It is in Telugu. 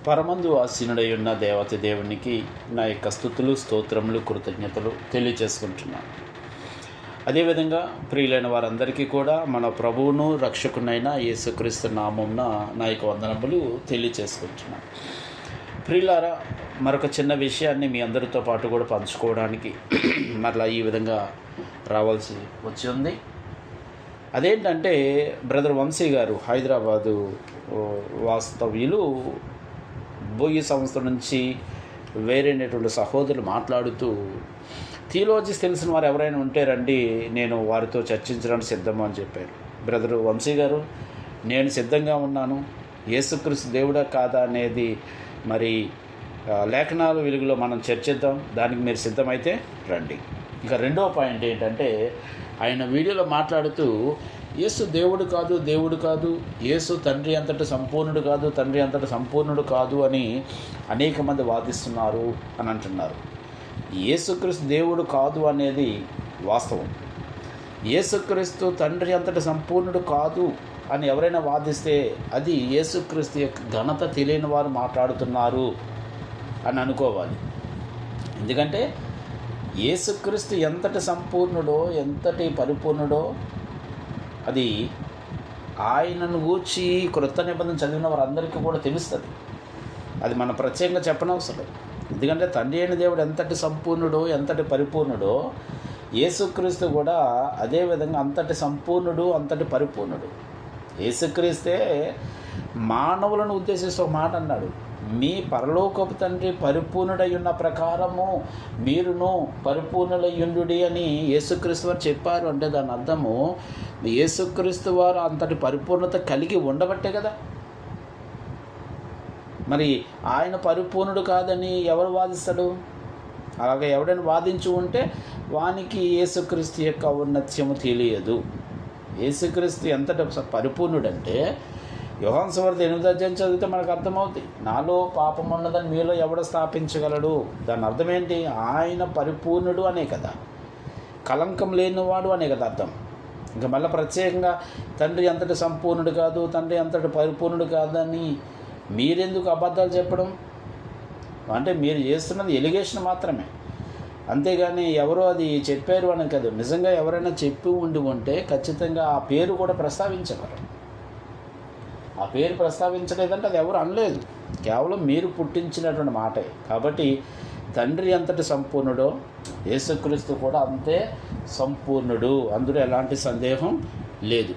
పరమందు ఆసీనుడై ఉన్న దేవతి దేవునికి నా యొక్క స్తుతులు, స్తోత్రములు, కృతజ్ఞతలు తెలియజేసుకుంటున్నాను. అదేవిధంగా ప్రియులైన వారందరికీ కూడా మన ప్రభువును రక్షకునైన యేసుక్రీస్తు నామమున నా యొక్క వందనములు తెలియజేసుకుంటున్నాను. ప్రియులారా, మరొక చిన్న విషయాన్ని మీ అందరితో పాటు కూడా పంచుకోవడానికి మరలా ఈ విధంగా రావాల్సి వచ్చి ఉంది. అదేంటంటే, బ్రదర్ వంశీ గారు హైదరాబాదు వాస్తవ్యులు ఈ సంవత్సరం నుంచి వేరైనటువంటి సహోదరులు మాట్లాడుతూ, థియాలజీస్ తెలిసిన వారు ఎవరైనా ఉంటే రండి, నేను వారితో చర్చించడానికి సిద్ధము అని చెప్పారు. బ్రదర్ వంశీ గారు, నేను సిద్ధంగా ఉన్నాను. యేసుక్రీస్తు దేవుడా కాదా అనేది మరి లేఖనాల వెలుగులో మనం చర్చిద్దాం. దానికి మీరు సిద్ధమైతే రండి. ఇంకా రెండవ పాయింట్ ఏంటంటే, ఆయన వీడియోలో మాట్లాడుతూ యేసు దేవుడు కాదు, యేసు తండ్రి అంతటి సంపూర్ణుడు కాదు, తండ్రి అంతటి సంపూర్ణుడు కాదు అని అనేక మంది వాదిస్తున్నారు అని అంటున్నారు. యేసుక్రీస్తు దేవుడు కాదు అనేది వాస్తవం. యేసుక్రీస్తు తండ్రి అంతటి సంపూర్ణుడు కాదు అని ఎవరైనా వాదిస్తే అది యేసుక్రీస్తు యొక్క ఘనత తెలియని వారు మాట్లాడుతున్నారు అని అనుకోవాలి. ఎందుకంటే యేసుక్రీస్తు ఎంతటి సంపూర్ణుడో, ఎంతటి పరిపూర్ణుడో అది ఆయనను గూర్చి క్రొత్త నిబంధన చదివిన వారందరికీ కూడా తెలుస్తుంది. అది మనం ప్రత్యేకంగా చెప్పనవసరం. ఎందుకంటే తండ్రి అయిన దేవుడు ఎంతటి సంపూర్ణుడో, ఎంతటి పరిపూర్ణుడో, యేసుక్రీస్తు కూడా అదేవిధంగా అంతటి సంపూర్ణుడు, అంతటి పరిపూర్ణుడు. యేసుక్రీస్తే మానవులను ఉద్దేశిస్తూ ఒక మాట అన్నాడు, మీ పరలోకపు తండ్రి పరిపూర్ణుడై ఉన్న ప్రకారము మీరును పరిపూర్ణులయ్యుండుడి అని యేసుక్రీస్తు వారు చెప్పారు. అంటే దాని అర్థము యేసుక్రీస్తు వారు అంతటి పరిపూర్ణత కలిగి ఉండబట్టే కదా. మరి ఆయన పరిపూర్ణుడు కాదని ఎవరు వాదిస్తాడు? అలాగే ఎవడైనా వాదించి ఉంటే వానికి యేసుక్రీస్తు యొక్క ఔన్నత్యము తెలియదు. యేసుక్రీస్తు ఎంతటి పరిపూర్ణుడంటే, యోహాను సువార్త 8వ అధ్యాయం చదివితే మనకు అర్థమవుతుంది. నాలో పాపం ఉన్నదని మీలో ఎవడు స్థాపించగలడు? దాని అర్థం ఏంటి? ఆయన పరిపూర్ణుడు అనే కదా, కలంకం లేనివాడు అనే కదా అర్థం. ఇంకా మళ్ళీ ప్రత్యేకంగా తండ్రి అంతటి సంపూర్ణుడు కాదు, తండ్రి అంతటి పరిపూర్ణుడు కాదని మీరెందుకు అబద్ధాలు చెప్పడం? అంటే మీరు చేస్తున్నది ఎలిగేషన్ మాత్రమే, అంతేగాని ఎవరో అది చెప్పారు అని కాదు. నిజంగా ఎవరైనా చెప్పి ఉంటే ఖచ్చితంగా ఆ పేరు కూడా ప్రస్తావించగలరు. ఆ పేరు ప్రస్తావించలేదంటే అది ఎవరు అనలేదు, కేవలం మీరు పుట్టించినటువంటి మాటే. కాబట్టి తండ్రి ఎంతటి సంపూర్ణుడో యేసుక్రీస్తు కూడా అంతే సంపూర్ణుడు, అందులో ఎలాంటి సందేహం లేదు.